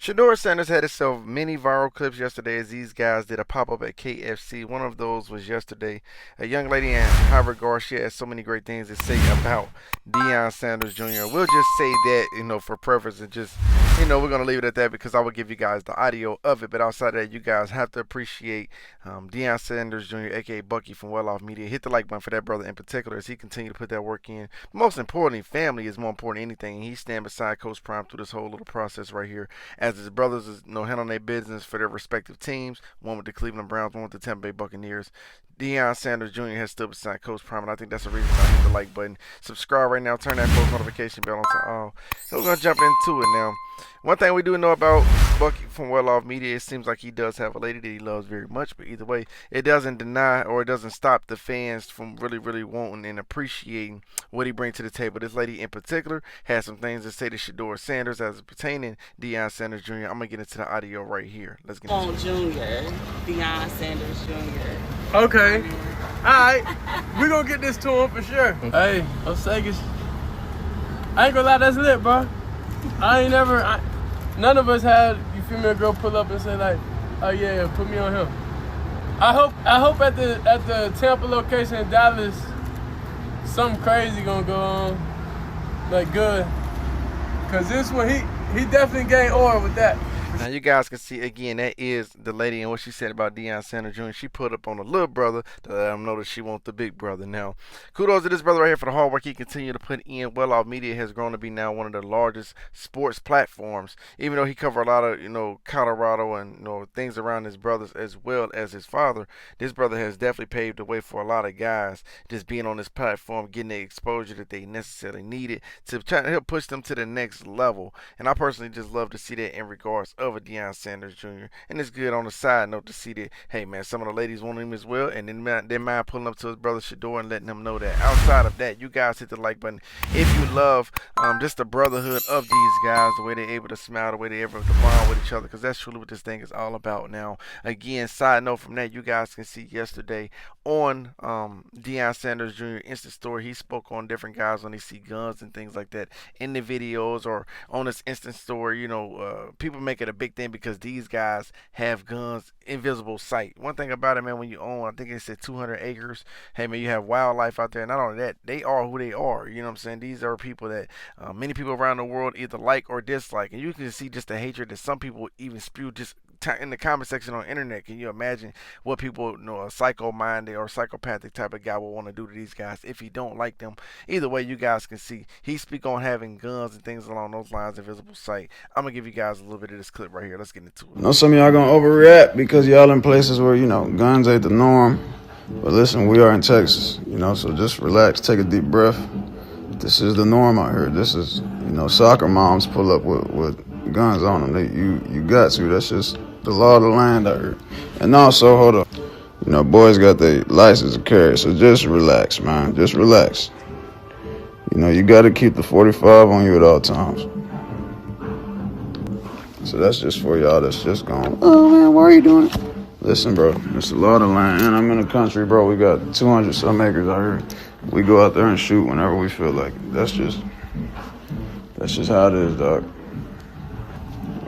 Shedeur Sanders had himself many viral clips yesterday as these guys did a pop-up at KFC. One of those was yesterday. A young lady in high regard, she has so many great things to say about Deion Sanders Jr. We'll just say that, for preference and just, we're going to leave it at that because I will give you guys the audio of it. But outside of that, you guys have to appreciate Deion Sanders Jr., aka Bucky from Well Off Media. Hit the like button for that brother in particular as he continues to put that work in. But most importantly, family is more important than anything. He's standing beside Coach Prime through this whole little process right here as his brothers is handling their business for their respective teams. One with the Cleveland Browns, one with the Tampa Bay Buccaneers. Deion Sanders Jr. has stood beside Coach Prime, and I think that's the reason I hit the like button. Subscribe right now. Turn that post notification bell on to all. So we're gonna jump into it now. One thing we do know about Bucky from Well Off Media, it seems like he does have a lady that he loves very much, but either way, it doesn't deny or it doesn't stop the fans from really wanting and appreciating what he brings to the table. This lady in particular has some things to say to Shedeur Sanders as pertaining Deion Sanders Jr. I'm gonna get into the audio right here. Let's get into it. Jr. Deion Sanders Jr. Okay. Alright. We're gonna get this to him for sure. Hey, Osagas. I ain't gonna lie, that's lit, bro. None of us had, you feel me, a girl pull up and say like, oh yeah, put me on him. I hope at the Tampa location in Dallas, something crazy gonna go on, like good. Cause this one, he definitely gained aura with that. Now you guys can see again that is the lady and what she said about Deion Sanders Jr. She put up on the little brother to let him know that she wants the big brother. Now, kudos to this brother right here for the hard work he continued to put in. Well Off Media has grown to be now one of the largest sports platforms. Even though he covered a lot of Colorado and things around his brothers as well as his father, this brother has definitely paved the way for a lot of guys just being on this platform, getting the exposure that they necessarily needed to try to help push them to the next level. And I personally just love to see that in regards of a Deion Sanders Jr. And it's good on the side note to see that, hey man, some of the ladies want him as well, and then they mind pulling up to his brother Shedeur and letting him know that. Outside of that, you guys hit the like button if you love just the brotherhood of these guys, the way they're able to smile, the way they're able to bond with each other, because that's truly what this thing is all about. Now, again, side note from that, you guys can see yesterday on Deion Sanders Jr. Insta story, he spoke on different guys when they see guns and things like that in the videos or on his instant story. People make it a big thing because these guys have guns, invisible sight. One thing about it, man, when you own, I think it said 200 acres, hey man, you have wildlife out there. Not only that, they are who they are. You know what I'm saying? These are people that many people around the world either like or dislike, and you can see just the hatred that some people even spew just in the comment section on the internet. Can you imagine what people, a psycho-minded or psychopathic type of guy will want to do to these guys if he don't like them? Either way, you guys can see he speak on having guns and things along those lines, invisible sight. I'm gonna give you guys a little bit of this clip right here. Let's get into it. I know some of y'all gonna overreact because y'all in places where guns ain't the norm. But listen, we are in Texas, so just relax, take a deep breath. This is the norm out here. This is, soccer moms pull up with guns on them. You got to. That's just the law of the land out here. And also, hold up. Boys got their license to carry, so just relax, man. Just relax. You got to keep the 45 on you at all times. So that's just for y'all that's just going, oh, man, why are you doing it? Listen, bro, it's the law of the land, and I'm in the country, bro. We got 200 some acres out here. We go out there and shoot whenever we feel like it. That's just how it is, dog.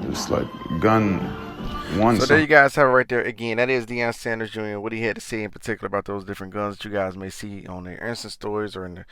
It's like gun one. So there you guys have it right there. Again, that is Deion Sanders Jr. What he had to say in particular about those different guns that you guys may see on their instant stories or in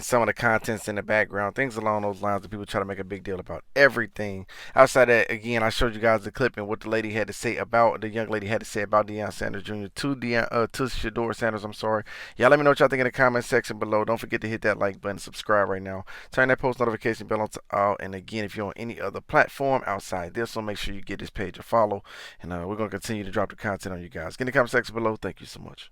some of the contents in the background, things along those lines that people try to make a big deal about everything. Outside that, again, I showed you guys the clip and what the young lady had to say about Deion Sanders Jr. to Shedeur Sanders. I'm sorry. Y'all let me know what y'all think in the comment section below. Don't forget to hit that like button, subscribe right now, turn that post notification bell on to all. And again, if you're on any other platform outside this one, make sure you get this page a follow. And we're going to continue to drop the content on you guys. Get in the comment section below. Thank you so much.